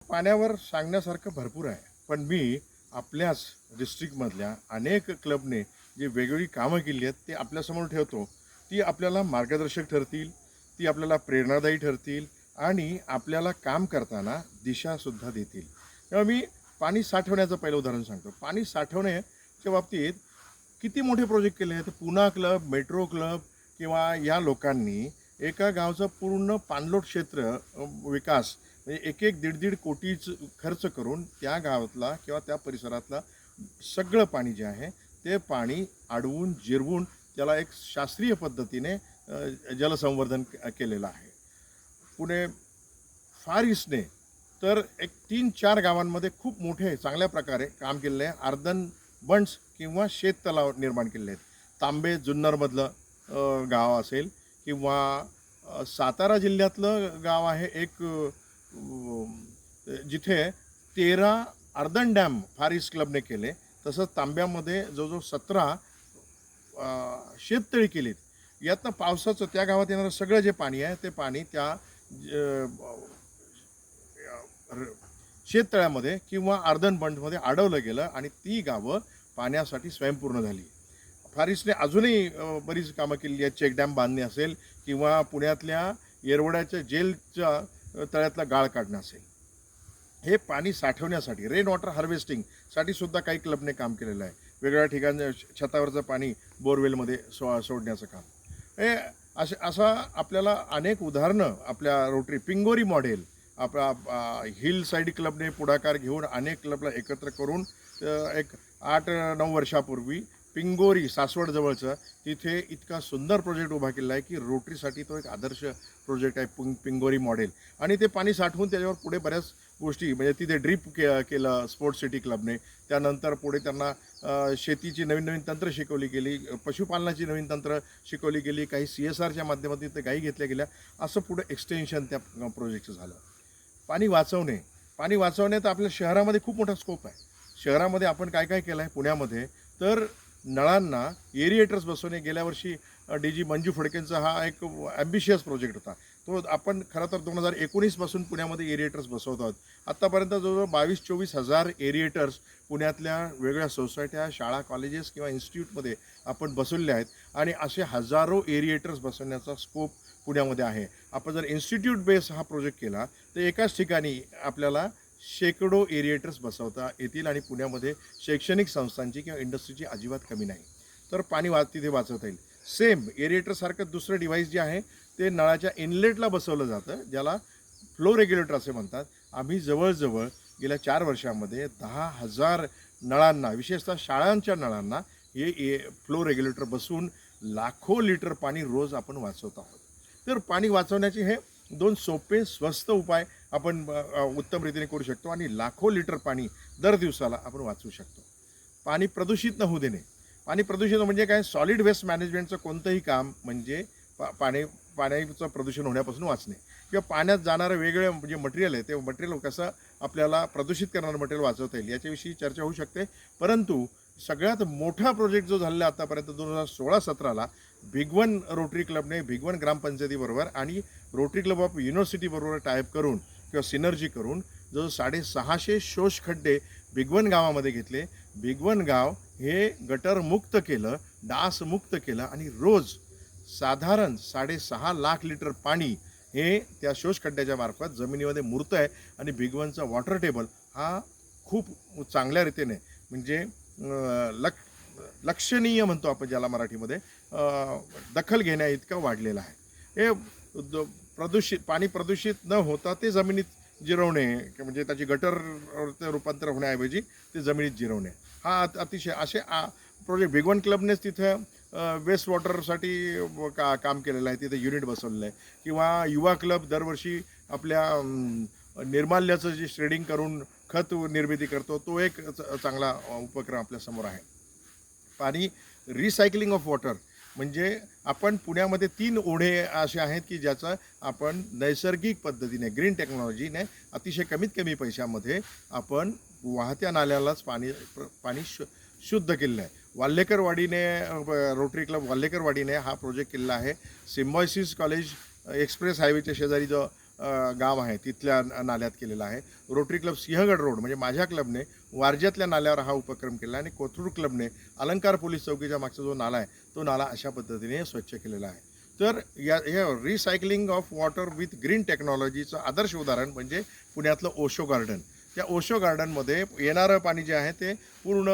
पाण्यावर सांगण्यासारखं भरपूर आहे, पण मी आपल्याच डिस्ट्रिक्टमधल्या अनेक क्लबने जी वेगवेगळी कामं केली आहेत ते आपल्यासमोर ठेवतो. ती आपल्याला मार्गदर्शक ठरतील, ती आपल्याला प्रेरणादायी ठरतील आणि आपल्याला काम करताना दिशासुद्धा देतील. तेव्हा मी पाणी साठवण्याचं पहिलं उदाहरण सांगतो. पाणी साठवण्याच्या बाबतीत किती मोठे प्रोजेक्ट केले आहेत. पूना क्लब, मेट्रो क्लब किंवा या लोकांनी एका गावचं पूर्ण पाणलोट क्षेत्र विकास म्हणजे एक एक दीड कोटीच खर्च करून त्या गावातला किंवा त्या परिसरातला सगळं पाणी जे आहे ते पाणी अडवून जिरवून त्याला एक शास्त्रीय पद्धतीने जलसंवर्धन केलेलं आहे. पुणे फार ईस्टने तर एक 3-4 गावांमध्ये खूप मोठे चांगल्या प्रकारे काम केलेलं आहे. अर्धन बंड्स किंवा शेततलाव निर्माण केलेले आहेत. तांबे जुन्नरमधलं गाव असेल किंवा सातारा जिल्ह्यातलं गाव आहे एक जिथे 13 अर्धन डॅम फार ईस्ट क्लबने केले. तसंच तांब्यामध्ये जवळजवळ 17 शेततळी केलीत. यातनं पावसाचं त्या गावात येणारं सगळं जे पाणी आहे ते पाणी त्या शेततळ्यामध्ये किंवा अर्धन बंडमध्ये अडवलं गेलं आणि ती गावं पाण्यासाठी स्वयंपूर्ण झाली. फार ईस्टने अजूनही बरीच कामं केलेली आहेत. चेक डॅम बांधणे असेल किंवा पुण्यातल्या येरवड्याच्या जेलच्या तळ्यातला गाळ काढणं असेल. हे पाणी साठवण्यासाठी रेन वॉटर हार्वेस्टिंगसाठी सुद्धा काही क्लबने काम केलेलं आहे. वेगवेगळ्या ठिकाणी छतावरचं पाणी बोरवेलमध्ये सोडण्याचं काम. हे असा आपल्याला अनेक उदाहरणं आपल्या रोटरी पिंगोरी मॉडेल आपला हिल साईड क्लबने पुढाकार घेऊन अनेक क्लबला एकत्र करून एक 8-9 वर्षापूर्वी पिंगोरी सासवड जवळचं तिथे इतका सुंदर प्रोजेक्ट उभा केला आहे की रोटरीसाठी तो एक आदर्श प्रोजेक्ट आहे पिंगोरी मॉडेल. आणि ते पाणी साठवून त्याच्यावर पुढे बऱ्याच गोष्टी म्हणजे तिथे ड्रीप केलं स्पोर्ट्स सिटी क्लबने. त्यानंतर पुढे त्यांना शेतीची नवीन तंत्र शिकवली गेली, पशुपालनाची नवीन तंत्र शिकवली गेली, काही CSRच्या माध्यमातून ते गायी घेतल्या गेल्या. असं पुढे एक्सटेन्शन त्या प्रोजेक्टचं झालं. पाणी वाचवण्यात आपल्या शहरामध्ये खूप मोठा स्कोप आहे. शहरामध्ये आपण काय काय केलं आहे पुण्यामध्ये तर नळांना एरिएटर्स बसवणे. गेल्या वर्षी DG मंजू फडकेंचा हा एक ॲम्बिशियस प्रोजेक्ट होता. तो आपण खरं तर 2019 पासून पुण्यामध्ये एरिएटर्स बसवत आहोत. आत्तापर्यंत जवळजवळ 22-24 हजार एरिएटर्स पुण्यातल्या वेगवेगळ्या सोसायट्या, शाळा, कॉलेजेस किंवा इन्स्टिट्यूटमध्ये आपण बसवले आहेत. आणि असे हजारो एरिएटर्स बसवण्याचा स्कोप पुण्यामध्ये आहे. आपण जर इन्स्टिट्यूट बेस हा प्रोजेक्ट केला तर एकाच ठिकाणी आपल्याला शेकडो एरिएटर्स बसवता येतील आणि पुण्यामध्ये शैक्षणिक संस्थांची किंवा इंडस्ट्रीची अजिबात कमी नाही. तर पाणी तिथे वाचवता येईल. सेम एरिएटरसारखं दुसरं डिव्हाइस जे आहे ते नळाच्या इनलेटला बसवलं जातं, ज्याला फ्लो रेग्युलेटर असे म्हणतात. आम्ही जवळजवळ गेल्या 4 वर्षामध्ये 10,000 नळांना विशेषतः शाळांच्या नळांना हे फ्लो रेग्युलेटर बसवून लाखो लिटर पाणी रोज आपण वाचवत आहोत. तर पाणी वाचवण्याचे हे 2 सोपे स्वस्त उपाय आपण उत्तम रीतीने करू शकतो आणि लाखो लिटर पाणी दर दिवसाला आपण वाचवू शकतो. पाणी प्रदूषित न होऊ देणे. पाणी प्रदूषित म्हणजे काय? सॉलिड वेस्ट मॅनेजमेंटचं कोणतंही काम म्हणजे पाण्याचं प्रदूषण होण्यापासून वाचणे किंवा पाण्यात जाणारं वेगळं म्हणजे मटेरियल आहे ते मटेरियल कसं आपल्याला प्रदूषित करणारं मटेरियल वाचवता येईल याच्याविषयी चर्चा होऊ शकते. परंतु सगळ्यात मोठा प्रोजेक्ट जो झालेला आतापर्यंत 2016-17ला भिगवण रोटरी क्लबने भिगवण ग्रामपंचायतीबरोबर आणि रोटरी क्लब ऑफ युनिव्हर्सिटीबरोबर टायअप करून किंवा सिनर्जी करून जो 650 शोष खड्डे भिगवण गावामध्ये घेतले. भिगवण गाव हे गटरमुक्त केलं, डासमुक्त केलं आणि रोज साधारण 6.5 लाख लिटर पाणी हे त्या शोष खड्ड्याच्या मार्फत जमिनीमध्ये मुरतं आहे. आणि भिगवणचा वॉटर टेबल हा खूप चांगल्या रीतीने म्हणजे लक्षणीय म्हणतो आपण ज्याला मराठीमध्ये दखल घेण्या इतका वाढलेला आहे. हे पाणी प्रदूषित न होता ते जमिनीत जिरवणे म्हणजे त्याची गटर रूपांतर होण्याऐवजी ते जमिनीत जिरवणे हा अतिशय असे प्रोजेक्ट भिगवण क्लबनेच तिथं वेस्ट वॉटरसाठी काम केलेलं आहे. तिथे युनिट बसवलेलं आहे. किंवा युवा क्लब दरवर्षी आपल्या निर्माल्याचं जे श्रेडिंग करून खत निर्मिती करतो तो एक चांगला उपक्रम आपल्यासमोर आहे. पाणी रिसायकलिंग ऑफ वॉटर म्हणजे आपण पुण्यामध्ये 3 ओढे असे आहेत की ज्याचा आपण नैसर्गिक पद्धतीने ग्रीन टेक्नॉलॉजीने अतिशय कमी पैशामध्ये आपण वाहत्या नाल्यालाच पाणी शुद्ध केलेलं आहे. वाल्हेकरवाडीने रोटरी क्लब वाल्हेकरवाडीने हा प्रोजेक्ट केलेला आहे. सिम्बॉयसिस कॉलेज एक्सप्रेस हायवेच्या शेजारी जो गाव आहे तिथल्या नाल्यात केलेला आहे. रोटरी क्लब सिंहगड रोड म्हणजे माझ्या क्लबने वारज्यातल्या नाल्यावर हा उपक्रम केला आणि कोथरूड क्लबने अलंकार पोलीस चौकीच्या मागचा जो नाला आहे तो नाला अशा पद्धतीने स्वच्छ केलेला आहे. तर हे recycling of water with green टेक्नॉलॉजीचं आदर्श उदाहरण म्हणजे पुण्यातलं ओशो गार्डन. त्या ओशो गार्डनमध्ये येणारं पाणी जे आहे ते पूर्ण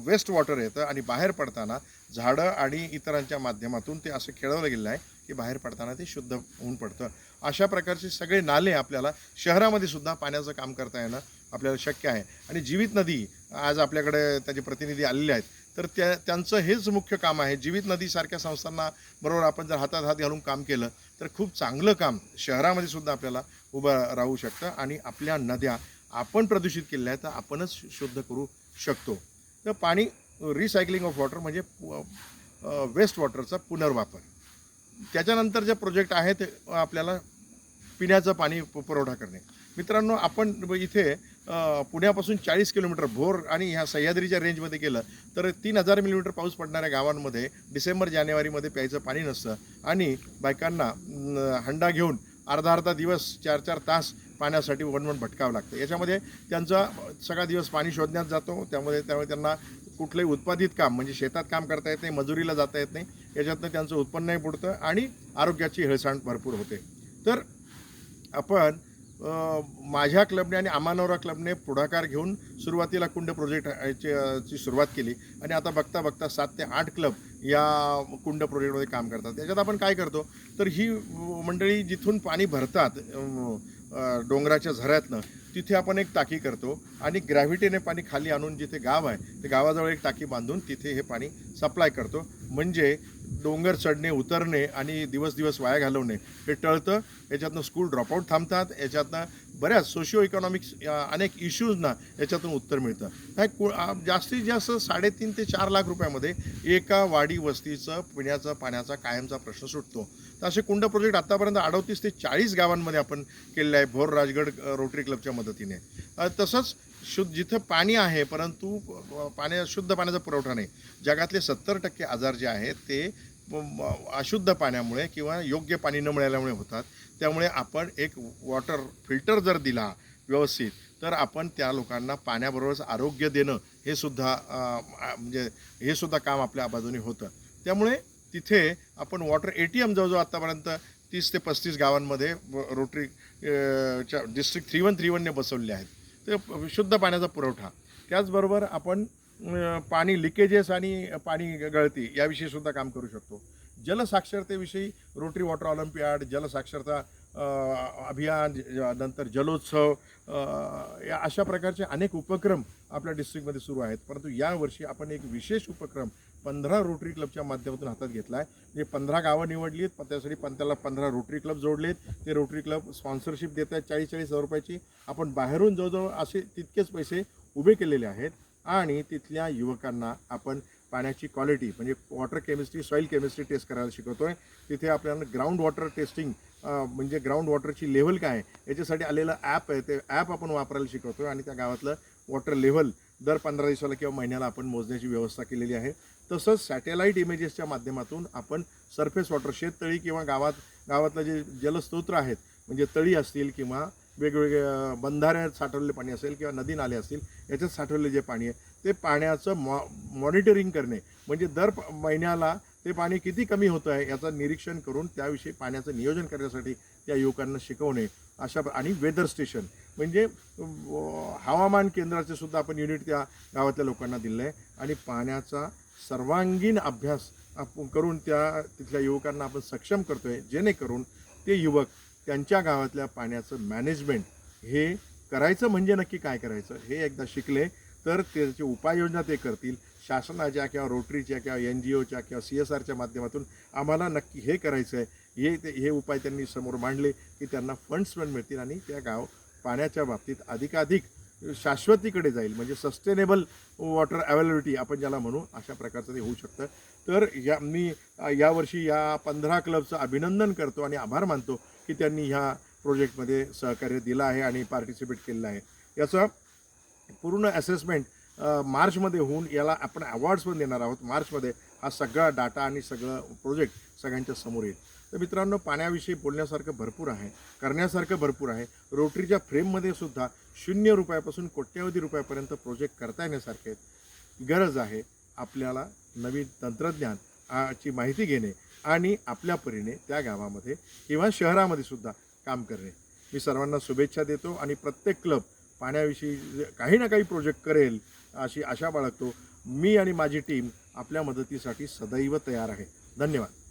वेस्ट वॉटर येतं आणि बाहेर पडताना झाडं आणि इतरांच्या माध्यमातून ते असं खेळवलं गेलेलं आहे की बाहेर पडताना ते शुद्ध होऊन पडतं. अशा प्रकारचे सगळे नाले आपल्याला शहरामध्ये सुद्धा पाण्याचं काम करता येणं आपल्याला शक्य आहे. आणि जीवित नदी आज आपल्याकडे त्याचे प्रतिनिधी आलेले आहेत, तर त्यांचं हेच मुख्य काम आहे. जीवित नदीसारख्या संस्थांना बरोबर आपण जर हातात हात घालून काम केलं तर खूप चांगलं काम शहरामध्ये सुद्धा आपल्याला उभं राहू शकतं आणि आपल्या नद्या आपण प्रदूषित केलेल्या आहेत तर आपणच शुद्ध करू शकतो. तर पाणी रिसायकलिंग ऑफ वॉटर म्हणजे वेस्ट वॉटरचा पुनर्वापर. त्याच्यानंतर जे प्रोजेक्ट आहेत आपल्याला पिण्याचं पाणी पुरवठा करणे. मित्रांनो, आपण इथे पुण्यापासून 40 किलोमीटर भोर आणि ह्या सह्याद्रीच्या रेंजमध्ये गेलं तर 3000 मिलीमीटर पाऊस पडणाऱ्या गावांमध्ये डिसेंबर जानेवारीमध्ये प्यायचं पाणी नसतं आणि बायकांना हंडा घेऊन अर्धा दिवस 4 तास पाण्यासाठी वन भटकावं लागतं. याच्यामध्ये त्यांचा सगळा दिवस पाणी शोधण्यात जातो. त्यामुळे त्यांना कुठलंही उत्पादित काम म्हणजे शेतात काम करता येत नाही, मजुरीला जाता येत नाही. याच्यातनं त्यांचं उत्पन्नही बुडतं आणि आरोग्याची हेळसांड भरपूर होते. तर आपण माझ्या क्लबने आणि अमानोरा क्लबने पुढाकार घेऊन सुरुवातीला कुंड प्रोजेक्टची सुरुवात केली आणि आता बघता बघता 7 ते 8 क्लब या कुंड प्रोजेक्टमध्ये काम करतात. त्याच्यात आपण काय करतो तर ही मंडळी जिथून पाणी भरतात डोंगराच्या झऱ्यातनं तिथे आपण एक टाकी करतो आणि ग्रॅव्हिटीने पाणी खाली आणून जिथे गाव आहे ते गावाजवळ एक टाकी बांधून तिथे हे पाणी सप्लाय करतो. म्हणजे डोंगर चढणे उतरणे आणि दिवस वाया घालवणे हे टळतं. याच्यातनं स्कूल ड्रॉपआउट थांबतात. याच्यातनं बऱ्याच सोशिओ इकॉनॉमिक्स अनेक इश्यूजना याच्यातून उत्तर मिळतं. काय जास्तीत जास्त 3.5 ते 4 लाख रुपयामध्ये एका वाडी वस्तीचं पिण्याचं पाण्याचा कायमचा प्रश्न सुटतो. तर असे कुंड प्रोजेक्ट आत्तापर्यंत 38 ते 40 गावांमध्ये आपण केलेलं आहे भोर राजगड रोटरी क्लबच्या मदतीने. तसंच जिथं पाणी आहे परंतु शुद्ध पाण्याचा पुरवठा नाही. जगातले 70% आजार जे आहेत ते अशुद्ध पाण्यामुळे किंवा योग्य पाणी न मिळाल्यामुळे होतात. त्यामुळे आपण एक वॉटर फिल्टर जर दिला व्यवस्थित तर आपण त्या लोकांना पाण्याबरोबरच आरोग्य देणं हे सुद्धा म्हणजे हे सुद्धा काम आपल्या बाजूने होतं. त्यामुळे तिथे आपण वॉटर ATM जवळजवळ आत्तापर्यंत 30 ते 35 गावांमध्ये रोटरी च्या डिस्ट्रिक्ट 3131ने बसवलेले आहेत. तर शुद्ध पाण्याचा पुरवठा. त्याचबरोबर आपण पाणी लिकेजेस आणि पाणी गळती याविषयी सुद्धा काम करू शकतो. जलसाक्षरतेविषयी रोटरी वॉटर ऑलिम्पियाड, जलसाक्षरता अभियान, नंतर जलोत्सव या अशा प्रकारचे अनेक उपक्रम आपल्या डिस्ट्रिक्टमध्ये सुरू आहेत. परंतु यावर्षी आपण एक विशेष उपक्रम 15 रोटरी क्लबच्या माध्यमातून हातात घेतला आहे. जे 15 गावं निवडली आहेत, त्यासाठी त्याला 15 रोटरी क्लब जोडलेत. ते रोटरी क्लब स्पॉन्सरशिप देत आहेत 40-40 हजार रुपयाची. आपण बाहेरून जवळजवळ असे तितकेच पैसे उभे केलेले आहेत आणि तिथल्या युवकांना आपण पाण्याची क्वालिटी म्हणजे water chemistry, soil chemistry test करायला शिकवतो आहे. तिथे आपल्याला ग्राउंड वॉटर टेस्टिंग म्हणजे ग्राउंड वॉटरची लेव्हल काय आहे याच्यासाठी आलेलं ॲप आहे, ते ॲप आपण वापरायला शिकवतो आहे आणि त्या गावातलं वॉटर लेव्हल दर 15 दिवसाला किंवा महिन्याला आपण मोजण्याची व्यवस्था केलेली आहे. तसंच सॅटेलाईट इमेजेसच्या माध्यमातून आपण सरफेस वॉटर शेततळी किंवा गावातलं जे जलस्रोत आहेत म्हणजे तळी असतील किंवा वेगवेगळ्या बंधाऱ्यात साठवलेले पाणी असेल किंवा नदी नाले असतील याच्यात साठवलेले जे पाणी आहे ते पाण्याचं मॉनिटरिंग करणे म्हणजे दर महिन्याला ते पाणी किती कमी होतं आहे याचं निरीक्षण करून त्याविषयी पाण्याचं नियोजन करण्यासाठी त्या युवकांना शिकवणे अशा. आणि वेदर स्टेशन म्हणजे हवामान केंद्राचे सुद्धा आपण युनिट त्या गावातल्या लोकांना दिलं आहे आणि पाण्याचा सर्वांगीण अभ्यास करून तिथल्या युवकांना आपण सक्षम करतो आहे जेणेकरून ते युवक त्यांच्या गावातल्या पाण्याचं मॅनेजमेंट हे करायचं म्हणजे नक्की काय करायचं हे एकदा शिकले तर त्याची उपाययोजना ते करतील. शासनाच्या किंवा रोटरीच्या किंवा NGOच्या किंवा CSRच्या माध्यमातून आम्हाला नक्की हे करायचं आहे हे उपाय त्यांनी समोर मांडले की त्यांना फंड्स पण मिळतील आणि त्या गाव पाण्याच्या बाबतीत अधिकाधिक शाश्वतीकडे जाईल म्हणजे सस्टेनेबल वॉटर अवेलेबिलिटी आपण ज्याला म्हणू अशा प्रकारचं ते होऊ शकतं. तर मी यावर्षी या 15 क्लबचं अभिनंदन करतो आणि आभार मानतो की त्यांनी ह्या प्रोजेक्टमध्ये सहकार्य दिलं आहे आणि पार्टिसिपेट केलेलं आहे. याचं पूर्ण असेसमेंट मार्चमध्ये होऊन याला आपण अवॉर्ड्स पण देणार आहोत. मार्चमध्ये हा सगळा डाटा आणि सगळं प्रोजेक्ट सगळ्यांच्या समोर येईल. तर मित्रांनो, पाण्याविषयी बोलण्यासारखं भरपूर आहे, करण्यासारखं भरपूर आहे. रोटरीच्या फ्रेममध्ये सुद्धा 0 रुपयापासून कोट्यवधी रुपयापर्यंत प्रोजेक्ट करता येण्यासारखे आहेत. गरज आहे आपल्याला नवीन तंत्रज्ञान ची माहिती घेणे आणि आपल्या परीने त्या गावामध्ये किंवा शहरामध्ये सुद्धा काम करणे. मी सर्वांना शुभेच्छा देतो आणि प्रत्येक क्लब पाण्याविषयी काही ना काही प्रोजेक्ट करेल अशी आशा बाळगतो. मी आणि माझी टीम आपल्या मदतीसाठी सदैव तयार आहे. धन्यवाद.